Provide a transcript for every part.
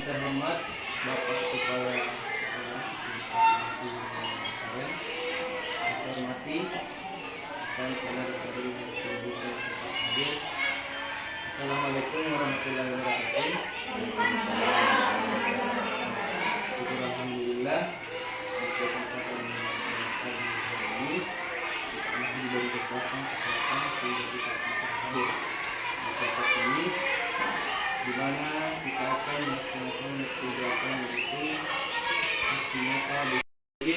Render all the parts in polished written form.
Terhormat Bapak Kepala Sekolah hormati dan telah dari pendidikan tetap hadir. Assalamualaikum warahmatullahi wabarakatuh. Syukur alhamdulillah untuk kesempatan ini masih diberi kekuatan kesehatan sehingga kita bisa hadir di tempat ini, di mana kita akan melaksanakan kegiatan yaitu aksi nyata. Jadi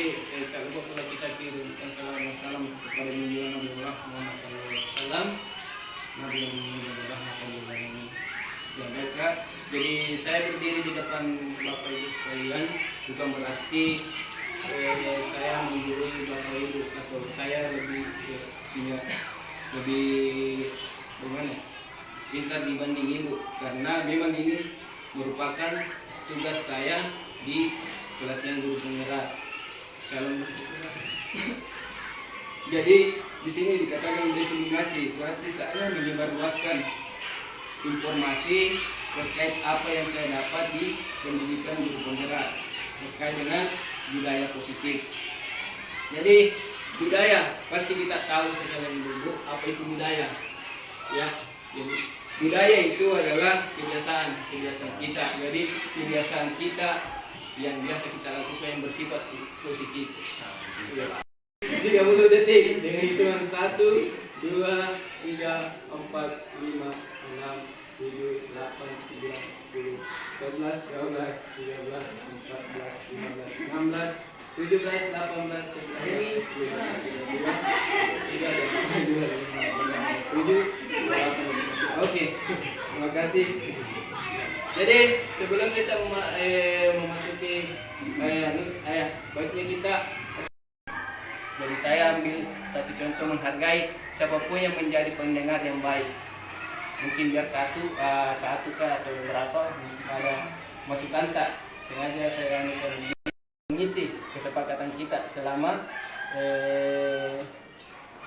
tak lupa pula kita kirimkan salam kepada junjungan Nabi Muhammad SAW, Nabi yang mulia Muhammad. Ya baiklah, jadi saya berdiri di depan Bapak Ibu sekalian bukan berarti saya menggurui Bapak Ibu atau saya lebih bagaimana pintar dibanding Ibu, karena memang ini merupakan tugas saya di pelatihan guru penggerak calon. Jadi di sini dikatakan diseminasi, berarti saya menyebarluaskan informasi terkait apa yang saya dapat di pendidikan guru penggerak terkait dengan budaya positif. Jadi budaya pasti kita tahu sekalian dulu apa itu budaya, ya. Jadi budaya itu adalah kebiasaan kita. Jadi kebiasaan kita yang biasa kita lakukan yang bersifat positif. 30 detik dengan hitungan 1, 2, 3, 4, 5, 6, 7, 8, 9, 10, 11, 12, 13, 14, 15, 16, 17, 18, 19, 20, 21, 22, 23, 24, 25, 26, 27, 28, 29, 30. Oke, terima kasih. Jadi sebelum kita memasuki baiknya kita, jadi saya ambil satu contoh menghargai siapapun yang menjadi pendengar yang baik. Mungkin biar satu kah atau berapa ada masukan tak, sengaja saya mengisi kesepakatan kita selama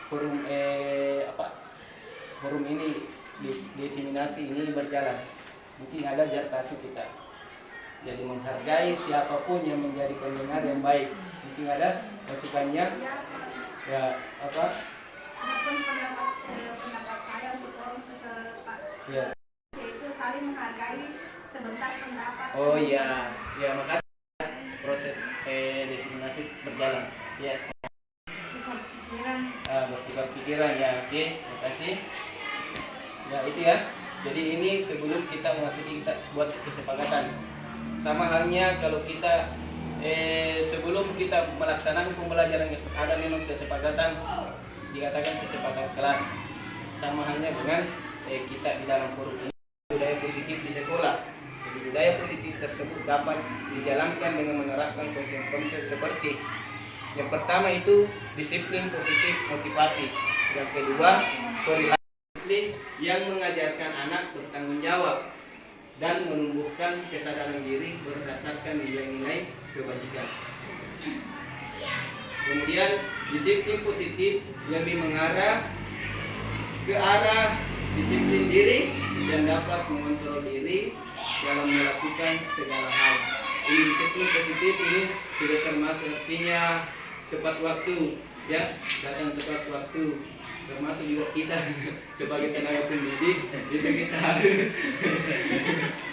forum ini diseminasi ini berjalan. Mungkin ada satu kita. Jadi menghargai siapapun yang menjadi pendengar yang baik. Mungkin ada masukannya. Ya apa? Adapun pendapat saya untuk forum sesepat. Ya. Yaitu saling menghargai sebentar pendapat. Oh iya, ya makasih. Proses diseminasi berjalan. Ya. Bertukar pikiran ya. Oke, terima kasih. Ya itu ya. Jadi ini sebelum kita memasuki kita buat kesepakatan. Sama halnya kalau kita sebelum kita melaksanakan pembelajaran ada memang kesepakatan, dikatakan kesepakatan kelas. Sama halnya dengan kita di dalam forum ini budaya positif di sekolah. Jadi budaya positif tersebut dapat dijalankan dengan menerapkan konsep-konsep seperti yang pertama itu disiplin positif motivasi. Yang kedua disiplin yang mengajarkan anak bertanggung jawab dan menumbuhkan kesadaran diri berdasarkan nilai-nilai kebajikan. Kemudian disiplin positif yang mengarah ke arah disiplin diri yang dapat mengontrol diri dalam melakukan segala hal. Ini disiplin positif ini sudah termasuk artinya tepat waktu, ya, datang tepat waktu. Termasuk juga kita sebagai tenaga pendidik itu kita harus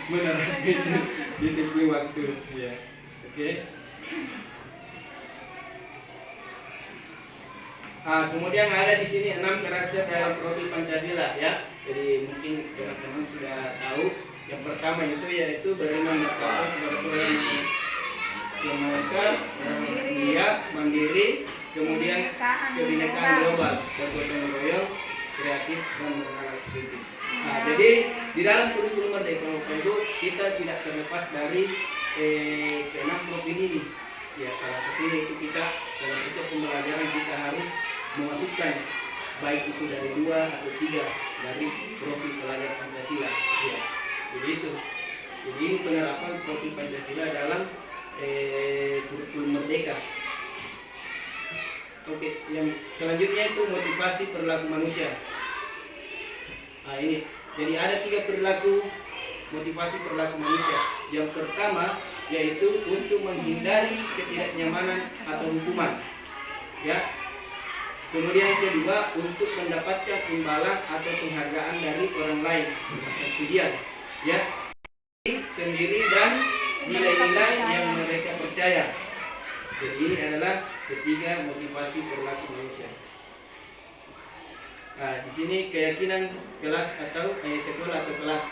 menerapkan disiplin waktu, ya. Oke. Kemudian ada di sini 6 karakter dalam profil Pancasila, ya. Jadi mungkin teman-teman sudah tahu. Yang pertama itu yaitu beriman dan takwa kepada Tuhan Yang Maha Esa, mulia, mandiri, kemudian kebinekaan global, bergotong royong, kreatif dan berkreatif. Jadi di dalam kurikulum Merdeka itu kita tidak terlepas dari keenam profil ini. Ya, salah satunya itu kita dalam setiap pembelajaran kita harus memasukkan baik itu dari 2 atau 3 dari profil pelajar Pancasila. Ya, begitu. Jadi ini penerapan profil Pancasila dalam kurikulum Merdeka. Oke, yang selanjutnya itu motivasi perilaku manusia. Ini, jadi ada 3 perilaku motivasi perilaku manusia. Yang pertama yaitu untuk menghindari ketidaknyamanan atau hukuman. Ya. Kemudian yang kedua untuk mendapatkan imbalan atau penghargaan dari orang lain, semacam pujian. Ya. Sendiri dan nilai-nilai yang mereka percaya. Jadi ini adalah ketiga motivasi perilaku manusia. Nah, di sini keyakinan kelas atau sekolah atau kelas.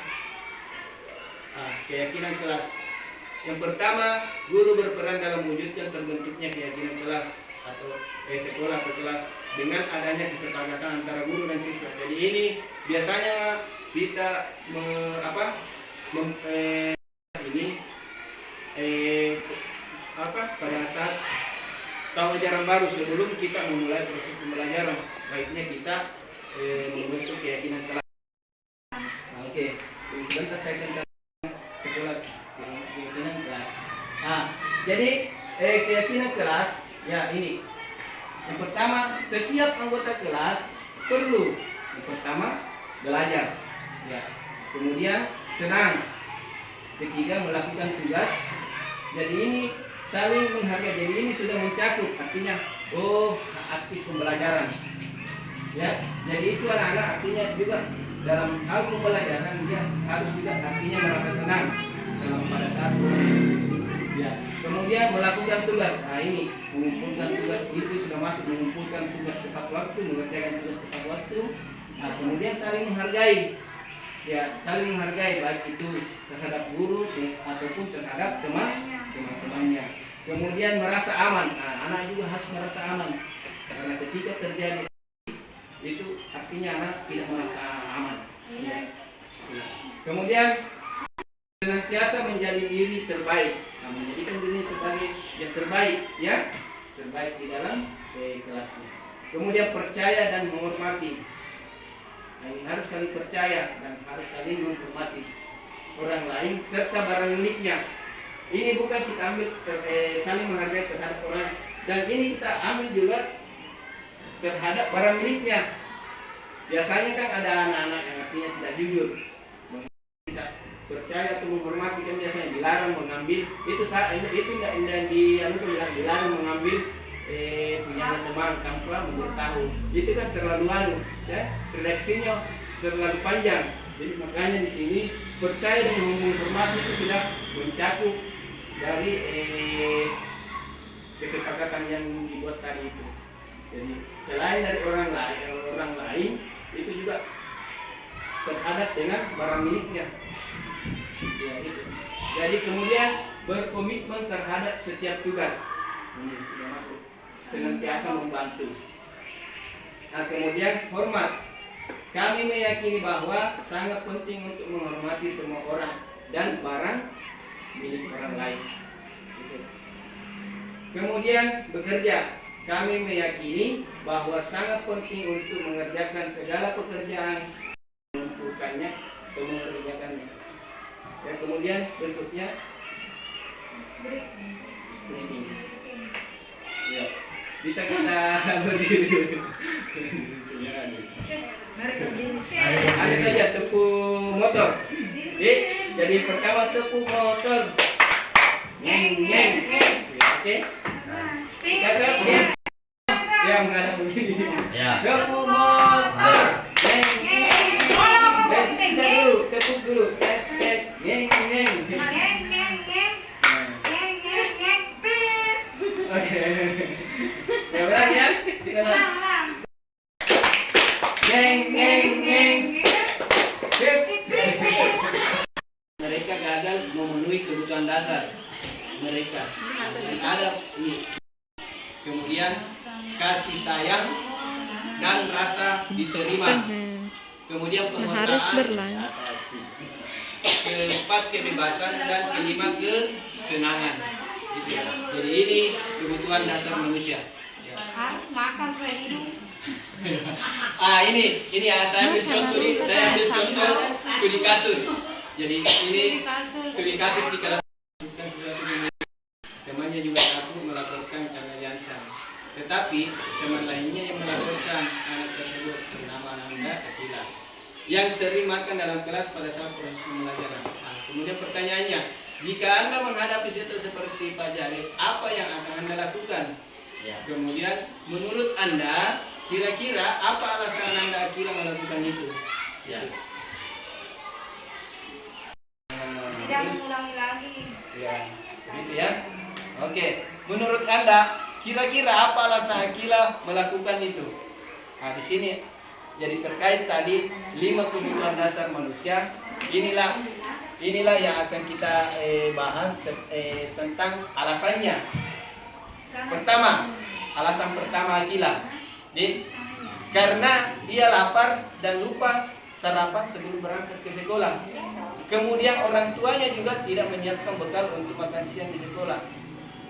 Keyakinan kelas. Yang pertama, guru berperan dalam mewujudkan terbentuknya keyakinan kelas atau sekolah atau kelas dengan adanya kesepakatan antara guru dan siswa. Jadi ini biasanya kita pada saat tahun ajaran baru sebelum kita memulai proses pembelajaran, baiknya kita membentuk keyakinan kelas. Oke, sebentar saya tentang sekolah keyakinan kelas. Jadi keyakinan kelas ya ini. Yang pertama, setiap anggota kelas perlu yang pertama belajar, ya. Kemudian senang. Ketiga, melakukan tugas. Jadi ini saling menghargai. Jadi ini sudah mencakup artinya aktif pembelajaran. Ya, jadi itu anak-anak artinya juga dalam hal pembelajaran dia harus juga artinya merasa senang dalam pada saat proses. Ya, kemudian melakukan tugas. Ini mengumpulkan tugas itu sudah masuk mengumpulkan tugas tepat waktu, mengerjakan tugas tepat waktu. Kemudian saling menghargai. Ya, saling menghargai baik itu terhadap guru ataupun terhadap teman-temannya. Kemudian merasa aman. Anak juga harus merasa aman. Karena ketika terjadi itu artinya anak tidak merasa aman. Ya. Kemudian senantiasa menjadi diri terbaik. Menjadikan diri sebagai yang terbaik, ya, terbaik di dalam kelasnya. Kemudian percaya dan menghormati. Ini harus saling percaya dan harus saling menghormati orang lain serta barang miliknya. Ini bukan kita ambil saling menghargai terhadap orang, dan ini kita ambil juga terhadap barang miliknya. Biasanya kan ada anak-anak yang artinya tidak jujur, tidak percaya atau menghormati, kan biasanya dilarang mengambil itu tidak dilarang mengambil punya teman tanpa memberitahu. Itu kan terlalu ya, redaksinya terlalu panjang. Jadi makanya di sini percaya dan menghormati itu sudah mencakup dari kesepakatan yang dibuat tadi itu. Jadi selain dari orang lain itu juga terhadap dengan barang miliknya. Ya, itu. Jadi kemudian berkomitmen terhadap setiap tugas. Ini sudah masuk. Senantiasa membantu. Kemudian hormat. Kami meyakini bahwa sangat penting untuk menghormati semua orang dan barang milik orang lain. Gitu. Kemudian bekerja. Kami meyakini bahwa sangat penting untuk mengerjakan segala pekerjaan, mengumpulkannya atau mengerjakannya. Ya, kemudian berikutnya screening. Ya, bisa kita berdiri. Ada saja tepung motor. Jadi pertama tepung motor. Neng. Oke. Kasar. Ya, menghadap begini. Ya. Tepung motor. Neng. Tepuk dulu. Neng. Oke. Ya, ulang ya. Kita ulang. Neng. Mereka gagal memenuhi kebutuhan dasar mereka. Ada ini. Kemudian kasih sayang dan rasa diterima. Kemudian penguasaan. Keempat kebebasan dan kelima kesenangan. Jadi ini kebutuhan dasar manusia. Harus makan supaya hidup. Ini ya, saya ambil contoh studi kasus. Jadi ini studi kasus di kelas bukan sesuatu temannya juga takut melaporkan karena diancam. Tetapi teman lainnya yang melaporkan anak tersebut bernama Nanda Akila yang sering makan dalam kelas pada saat proses pembelajaran. Kemudian pertanyaannya, Jika Anda menghadapi situasi seperti Pak Jalil, apa yang akan Anda lakukan? Ya. Kemudian menurut Anda, kira-kira apa alasan Anda Akila melakukan itu? Ya. Tidak mengulangi lagi. Ya, gitu ya. Oke, menurut Anda, kira-kira apa alasan Akila melakukan itu? Nah, di sini jadi terkait tadi 5 kebutuhan dasar manusia. Inilah yang akan kita bahas tentang alasannya. Alasan pertama Akila, karena dia lapar dan lupa sarapan sebelum berangkat ke sekolah. Kemudian orang tuanya juga tidak menyiapkan bekal untuk makan siang di sekolah.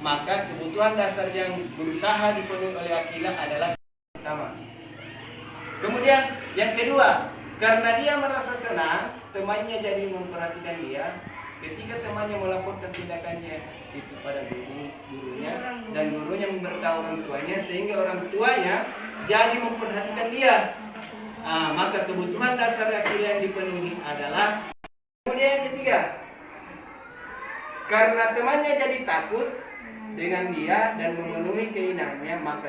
Maka kebutuhan dasar yang berusaha dipenuhi oleh Akila adalah pertama. Kemudian yang kedua, karena dia merasa senang temannya jadi memperhatikan dia. Ketika temannya melaporkan tindakannya itu pada gurunya dan gurunya memberitahu orang tuanya, sehingga orang tuanya jadi memperhatikan dia. Maka kebutuhan dasar Akila yang dipenuhi adalah. Kemudian yang ketiga, karena temannya jadi takut dengan dia dan memenuhi keinginannya, maka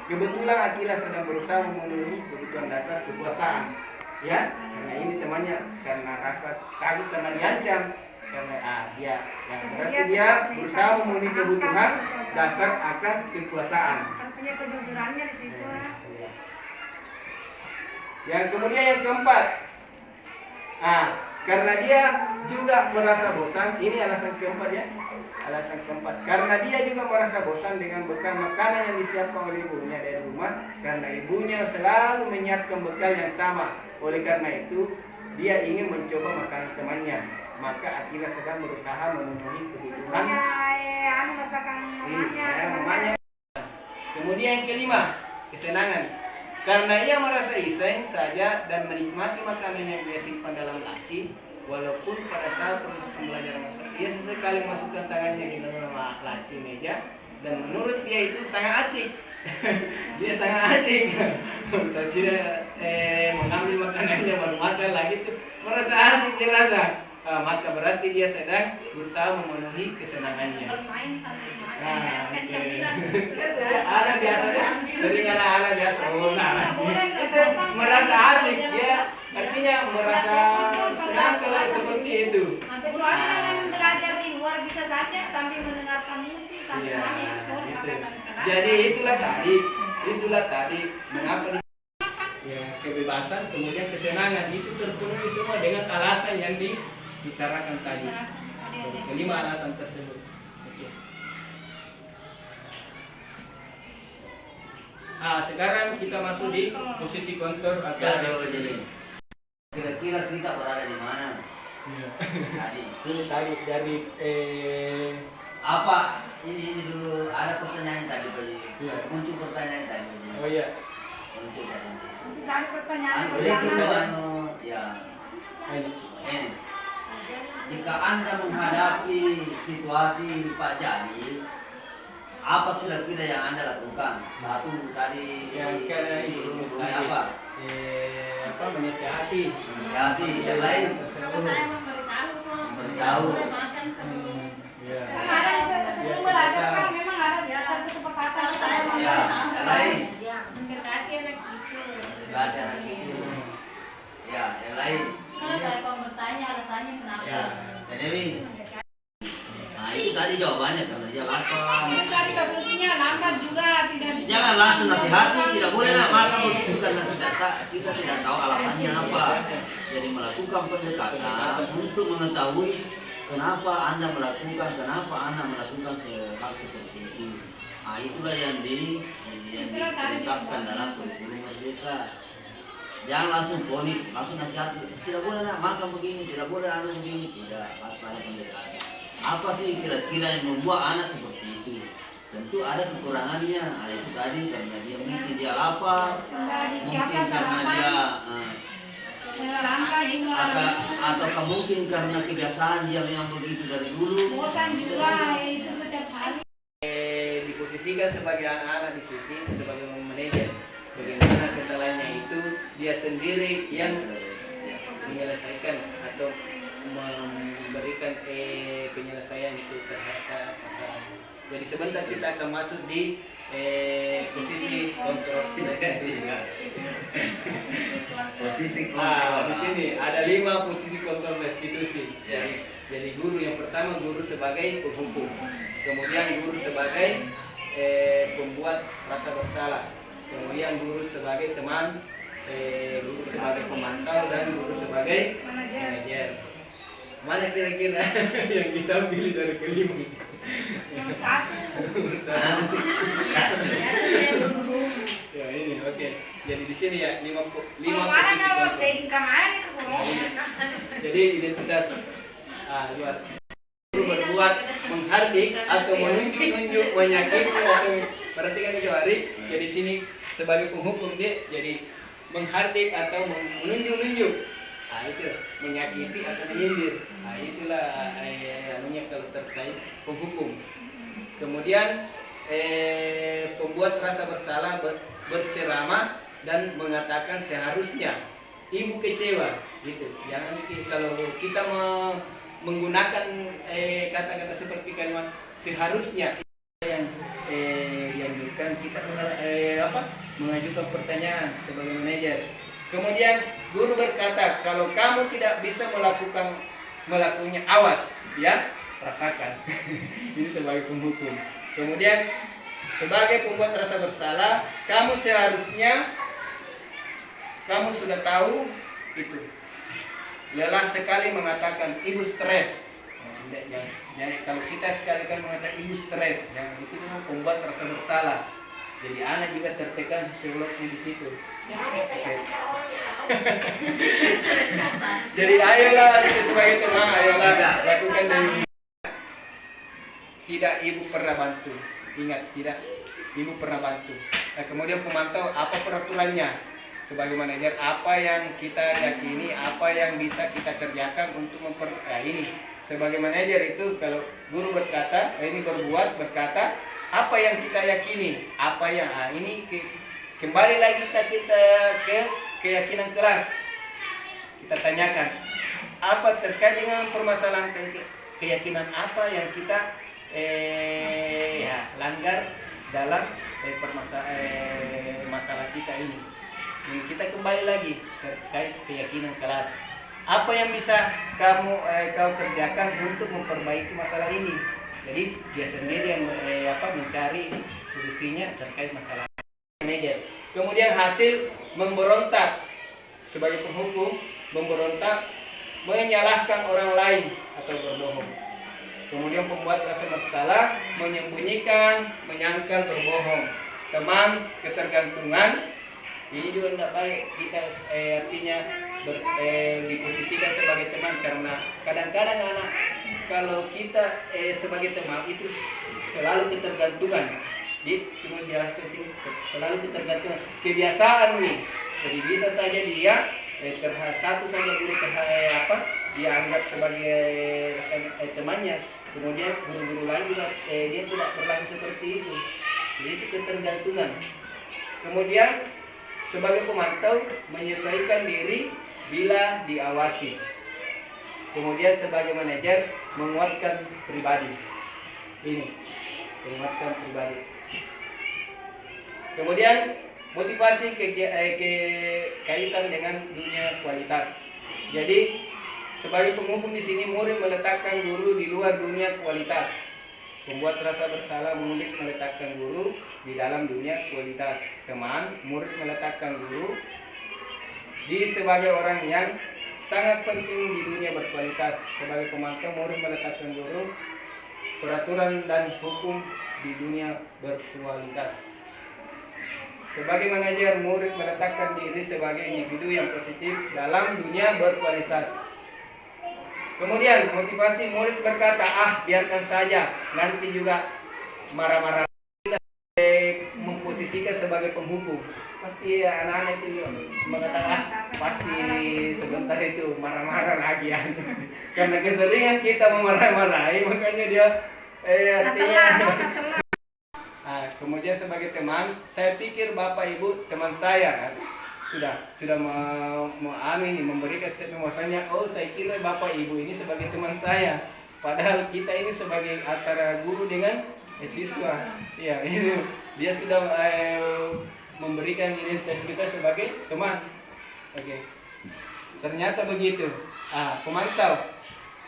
kebetulan Akila sedang berusaha memenuhi kebutuhan dasar kekuasaan. Ya, karena ini temannya karena rasa takut karena diancam, karena dia yang berarti dia berusaha memenuhi kebutuhan dasar akan kekuasaan. Artinya kejujurannya di situ. Yang kemudian yang keempat, karena dia juga merasa bosan. Ini alasan keempat ya. Alasan keempat, karena dia juga merasa bosan dengan bekal makanan yang disiapkan oleh ibunya dari rumah, karena ibunya selalu menyiapkan bekal yang sama. Oleh karena itu, dia ingin mencoba makanan temannya. Maka Akila sedang berusaha memenuhi kebutuhan. Mamanya. Kemudian yang kelima, kesenangan. Karena ia merasa iseng saja dan menikmati makanan yang dia simpan dalam laci, walaupun pada saat proses pembelajaran masak, dia sesekali masukkan tangannya di dalam laci meja, dan menurut dia itu sangat asik. Dia sangat asik. Tidak mengambil makanannya baru makan lagi tuh, merasa asik dia rasa. Maka berarti dia sedang berusaha memenuhi kesenangannya. Bermain sambil main. Anak biasanya sering anak-anak biasa itu merasa asik ya, artinya merasa senang kalau seperti itu. Kecuali dengan belajar di luar bisa saja sambil mendengarkan musik sambil Iya, main. gitu. Jadi itulah tadi mengapa ya, kebebasan kemudian kesenangan itu terpenuhi semua dengan alasan yang dibicarakan tadi. Kelima alasan tersebut. Oke. Sekarang kita masuk di posisi kontur atau Jadi kira-kira kita berada di mana? Iya. Tadi. Ini tadi dari Apa ini dulu ada pertanyaan tadi Pak. Iya. Muncul pertanyaan tadi. oh iya. Muncul tadi. Untuk tadi pertanyaan Itu pertama. ya. Ini. Jika Anda menghadapi situasi Pak Jadi, apa kira-kira yang Anda lakukan? Satu tadi Yang karena itu tadi apa? Menasihati. Menasihati. Yang lain Kalau saya memberitahu kok. Memberitahu. Boleh makan sebelum. Iya. Kan ada sebelum belajar kan memang harus ada kesepakatan. Iya. Kalau saya Ya, memberitahu. yang lain. Ya, mendekati anak itu. Nggak ada lagi. Ya, yang lain. Kalau saya mau bertanya alasannya kenapa? Ya. Dan Dewi. Nah itu tadi jawabannya karena dia lapar. Tadi kasusnya lambat juga tidak bisa. Jangan langsung nasihati, tidak boleh lah maka begitu karena kita tidak tahu alasannya apa. Jadi melakukan pendekatan untuk mengetahui kenapa Anda melakukan hal seperti itu. Nah itulah yang dijelaskan dalam kurikulum merdeka. Jangan langsung ponis, langsung nasihati. Tidak boleh nak makan begini, tidak boleh anu begini, tidak, harus ada pendekatan. Apa sih kira-kira yang membuat anak seperti itu? Tentu ada kekurangannya. Ada itu tadi karena dia mungkin dia lapar, mungkin karena dia atau mungkin karena kebiasaan dia memang begitu dari dulu. Bosan juga itu setiap hari. Diposisikan sebagai anak-anak di sini sebagai manajer. Bagaimana kesalahannya itu dia sendiri yang menyelesaikan atau memberikan penyelesaian itu terhadap masalah. Jadi sebentar kita akan masuk di posisi kontrol. Posisi Di sini ada 5 posisi kontrol restitusi. Jadi guru yang pertama guru sebagai penghukum, kemudian guru sebagai pembuat rasa bersalah, kemudian guru sebagai teman, guru sebagai pemantau, dan guru sebagai manajer. Mana kira-kira yang kita pilih dari kelima? Nomor 1. Nomor 1. Biasa saya berhubung. Ya ini oke. Jadi di sini ya 5 Kalau mana posisi kalau kontrol. stay di kamar itu kalau Jadi identitas luar itu berbuat menghardik atau menunjuk-nunjuk, menyakiti atau perhatikan ke jawari. Jadi sini sebagai penghukum dia jadi menghardik atau menunjuk-nunjuk. Itu menyakiti atau menyindir. Itulah anunya kalau terkait penghukum. Kemudian pembuat rasa bersalah berceramah dan mengatakan seharusnya ibu kecewa gitu. Jangan kalau kita menggunakan kata-kata seperti kalimat seharusnya yang dianjurkan kita mengajukan pertanyaan sebagai manajer. Kemudian guru berkata kalau kamu tidak bisa melakukannya awas ya rasakan. Ini sebagai penghukum. Kemudian sebagai pembuat rasa bersalah kamu seharusnya kamu sudah tahu itu. Lelah sekali mengatakan ibu stres. Jangan kalau kita sekali-kali mengatakan ibu stres, jangan itu membuat rasa bersalah. Jadi anak juga tertekan psikolognya di situ. Jadi ayolah itu sebagai teman, ayolah lakukan dari tidak ibu pernah bantu. Ingat tidak ibu pernah bantu. Nah, kemudian pemantau apa peraturannya? Sebagai manajer apa yang kita yakini, apa yang bisa kita kerjakan untuk ini. Sebagai manajer itu kalau guru berkata, ini berbuat berkata apa yang kita yakini, apa yang ini kembali lagi kita ke keyakinan kelas. Kita tanyakan apa terkait dengan permasalahan keyakinan apa yang kita langgar dalam masalah kita ini. Kita kembali lagi terkait keyakinan kelas. Apa yang bisa kau kerjakan untuk memperbaiki masalah ini? Jadi dia sendiri yang mencari solusinya terkait masalah manajer. Kemudian hasil memberontak sebagai penghukum, memberontak, menyalahkan orang lain atau berbohong. Kemudian pembuat rasa bersalah, menyembunyikan, menyangkal, berbohong. Teman, ketergantungan. Ini juga tidak baik kita artinya diposisikan sebagai teman karena kadang-kadang anak kalau kita sebagai teman itu selalu ketergantungan. Jadi cuma jelaskan sini selalu ketergantungan kebiasaan nih. Jadi bisa saja dia satu saja guru dia anggap sebagai temannya. Kemudian guru-guru lain juga dia tidak berlaku seperti itu. Jadi itu ketergantungan. Kemudian sebagai pemantau menyesuaikan diri bila diawasi. Kemudian sebagai manajer menguatkan pribadi. Ini menguatkan pribadi. Kemudian motivasi kaitan dengan dunia kualitas. Jadi sebagai penghukum di sini murid meletakkan guru di luar dunia kualitas. Membuat rasa bersalah murid meletakkan guru di dalam dunia kualitas. Teman, murid meletakkan guru di sebagai orang yang sangat penting di dunia berkualitas. Sebagai pemantau, murid meletakkan guru peraturan dan hukum di dunia berkualitas. Sebagai manajer, murid meletakkan diri sebagai individu yang positif dalam dunia berkualitas. Kemudian motivasi murid berkata, biarkan saja, nanti juga marah-marah. Kita memposisikan sebagai penghukum. Pasti anak-anak itu mengatakan, pasti sebentar itu marah-marah lagi ya. Karena keseringan kita memarah-marahi, makanya dia artinya. Kemudian sebagai teman, saya pikir Bapak Ibu teman saya kan. sudah memahami nih, memberikan statement bahwasanya oh saya kira bapak ibu ini sebagai teman saya, padahal kita ini sebagai antara guru dengan siswa. Ya ini dia sudah memberikan identitas kita sebagai teman. Oke, ternyata begitu. Pemantau,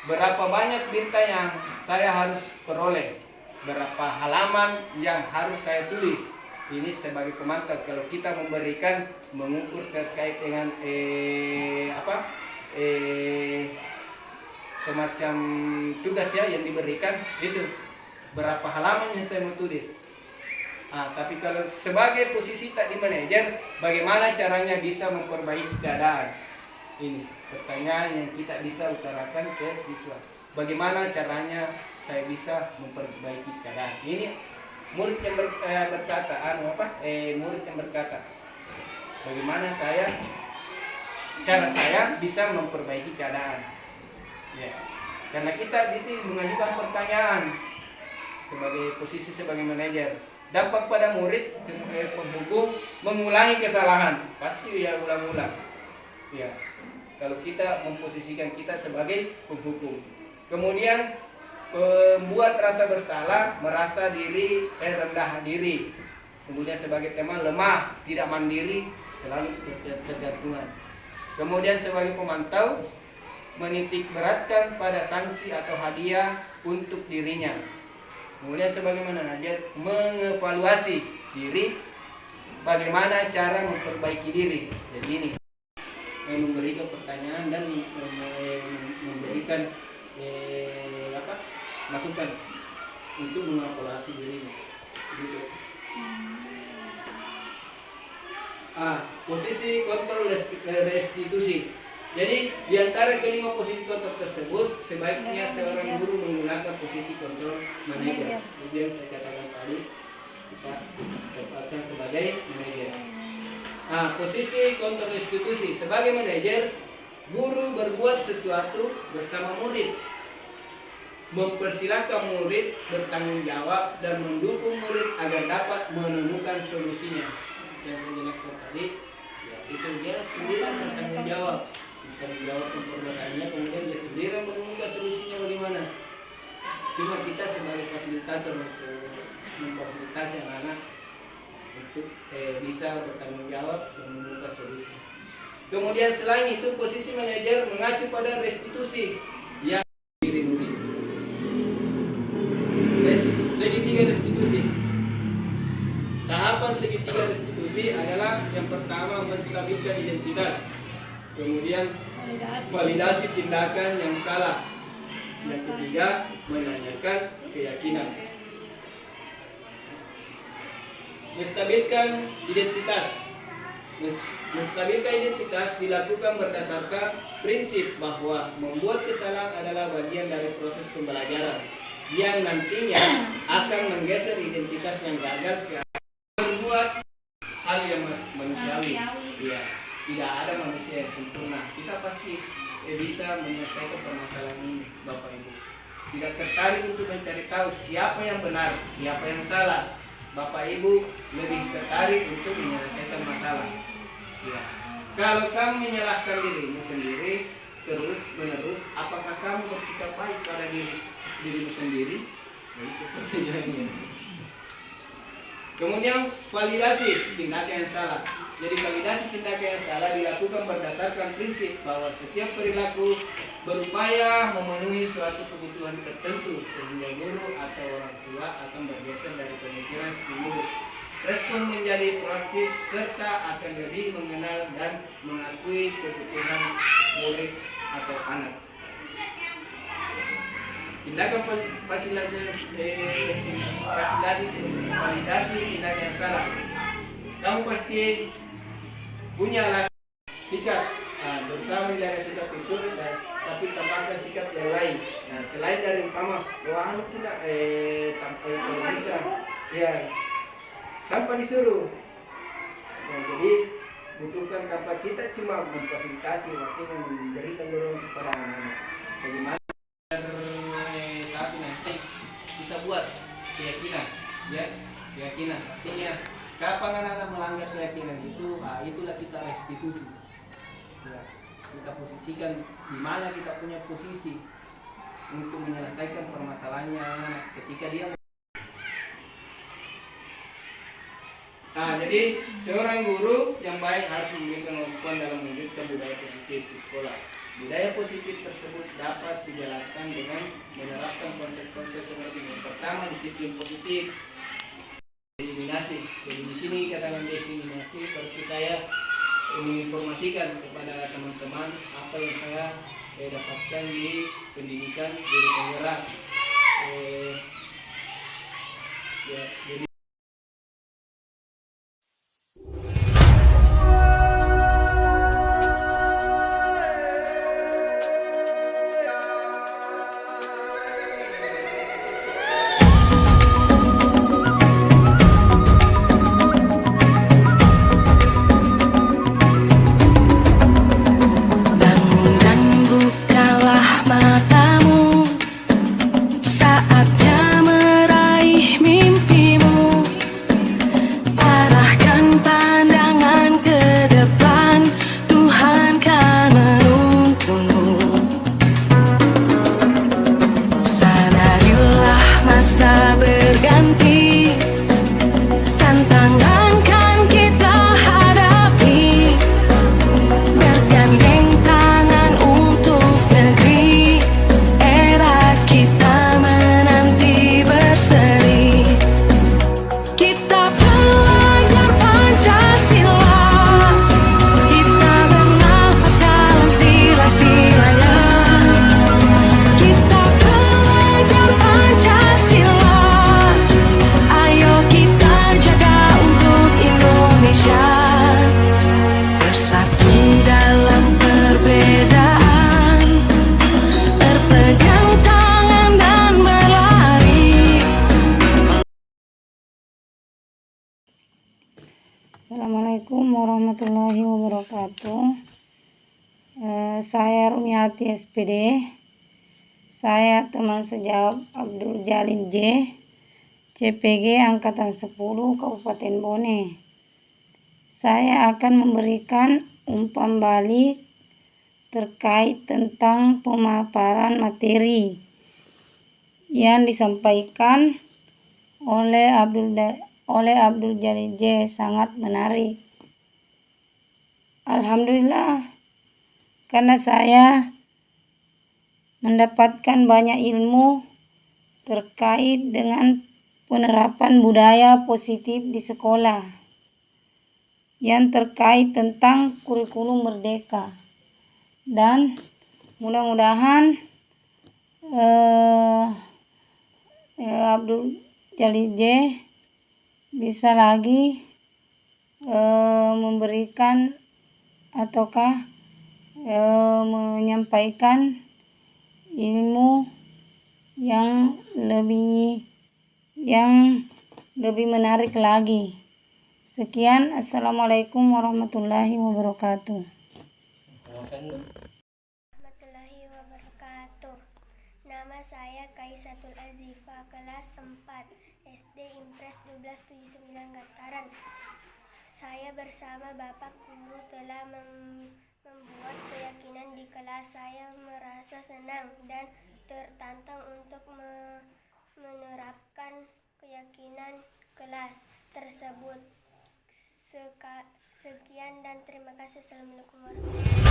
berapa banyak bintang yang saya harus peroleh, berapa halaman yang harus saya tulis. Ini sebagai pemantau. Kalau kita memberikan mengukur terkait dengan semacam tugas ya yang diberikan, itu berapa halaman yang saya mau tulis. Tapi kalau sebagai posisi tadi manajer, bagaimana caranya bisa memperbaiki keadaan? Ini pertanyaan yang kita bisa utarakan ke siswa. Bagaimana caranya saya bisa memperbaiki keadaan? Ini murid yang berkata, murid yang berkata, bagaimana cara saya bisa memperbaiki keadaan? Ya, karena kita itu mengajukan pertanyaan sebagai posisi sebagai manajer. Dampak pada murid, penghukum mengulangi kesalahan, pasti ya ulang-ulang. Ya, kalau kita memposisikan kita sebagai penghukum, kemudian membuat rasa bersalah, merasa diri rendah diri, kemudian sebagai teman lemah, tidak mandiri, selalu tergantungan. Kemudian sebagai pemantau, menitik beratkan pada sanksi atau hadiah untuk dirinya. Kemudian sebagai manajer, mengevaluasi diri, bagaimana cara memperbaiki diri. Jadi ini memberikan pertanyaan dan memberikan masukan untuk mengevaluasi dirinya. Gitu. Posisi kontrol restitusi. Jadi di antara kelima posisi kontrol tersebut, sebaiknya seorang guru menggunakan posisi kontrol manajer. Jadi yang saya katakan tadi, kita tempatkan sebagai manajer. Posisi kontrol restitusi. Sebagai manajer, guru berbuat sesuatu bersama murid, mempersilahkan murid bertanggung jawab dan mendukung murid agar dapat menemukan solusinya. Yang saya jelaskan tadi, ya, itu dia sendiri bertanggung jawab perbuatannya, kemudian dia sendiri menemukan solusinya bagaimana. Cuma kita sebagai fasilitator memfasilitasi anak-anak untuk bisa bertanggung jawab dan menemukan solusi. Kemudian selain itu, posisi manajer mengacu pada restitusi yang diri murid. Segitiga restitusi. Tahapan segitiga restitusi adalah yang pertama menstabilkan identitas, kemudian validasi tindakan yang salah, yang ketiga menanyakan keyakinan. Menstabilkan identitas. Menstabilkan identitas dilakukan berdasarkan prinsip bahwa membuat kesalahan adalah bagian dari proses pembelajaran yang nantinya akan menggeser identitas yang gagal ke membuat hal yang manusiawi. Ya, tidak ada manusia yang sempurna. Kita pasti bisa menyelesaikan permasalahan ini, Bapak Ibu. Tidak tertarik untuk mencari tahu siapa yang benar, siapa yang salah. Bapak Ibu lebih tertarik untuk menyelesaikan masalah. Ya. Kalau kamu menyalahkan dirimu sendiri terus menerus, apakah kamu bersikap baik pada dirimu sendiri? Nah, itu pertanyaannya. Kemudian validasi tindakan yang salah. Jadi validasi tindakan yang salah dilakukan berdasarkan prinsip bahwa setiap perilaku berupaya memenuhi suatu kebutuhan tertentu sehingga guru atau orang tua akan bergeser dari pemikiran stimulus. Respon menjadi proaktif serta akan lebih mengenal dan mengakui kebutuhan murid atau anak. Tindakan validasi tindakan yang salah. Kamu pasti punya alasan sikap berusaha menjaga sikap itu, tapi tambahkan sikap yang lain. Nah, selain dari umpama bahwa tidak tanpa bisa, ya tanpa disuruh. Nah, jadi butuhkan tanpa kita cuma memfasilitasi, artinya memberikan dorongan kepada anak-anak. Bagaimana saat nanti kita buat keyakinan, ya keyakinan. Artinya kapan anak-anak melanggar keyakinan itu, itulah kita restitusi. Ya, kita posisikan di mana kita punya posisi untuk menyelesaikan permasalahannya anak ketika dia. Jadi seorang guru yang baik harus memberikan kemampuan dalam mewujudkan budaya positif di sekolah. Budaya positif tersebut dapat dijalankan dengan menerapkan konsep-konsep seperti yang pertama, disiplin positif, diseminasi. Jadi di sini katakan diseminasi, seperti saya menginformasikan kepada teman-teman apa yang saya dapatkan di pendidikan guru penggerak. Jadi Assalamualaikum warahmatullahi wabarakatuh. Saya Rumiati SPD. Saya teman sejawat Abdul Jalil J, CPG Angkatan 10 Kabupaten Bone. Saya akan memberikan umpan balik terkait tentang pemaparan materi yang disampaikan oleh Abdul Jalil J. Sangat menarik. Alhamdulillah, karena saya mendapatkan banyak ilmu terkait dengan penerapan budaya positif di sekolah yang terkait tentang kurikulum merdeka, dan mudah-mudahan Abdul Jalil J bisa lagi memberikan ataukah menyampaikan ilmu yang lebih menarik lagi. Sekian, assalamualaikum warahmatullahi wabarakatuh. Warahmatullahi wabarakatuh. Nama saya Kaisatul Azifa, kelas 4 SD Impres 1279 Gataran. Saya bersama Bapak Guru telah membuat keyakinan di kelas. Saya merasa senang dan tertantang untuk menerapkan keyakinan kelas tersebut. Sekian dan terima kasih. Assalamualaikum warahmatullahi wabarakatuh.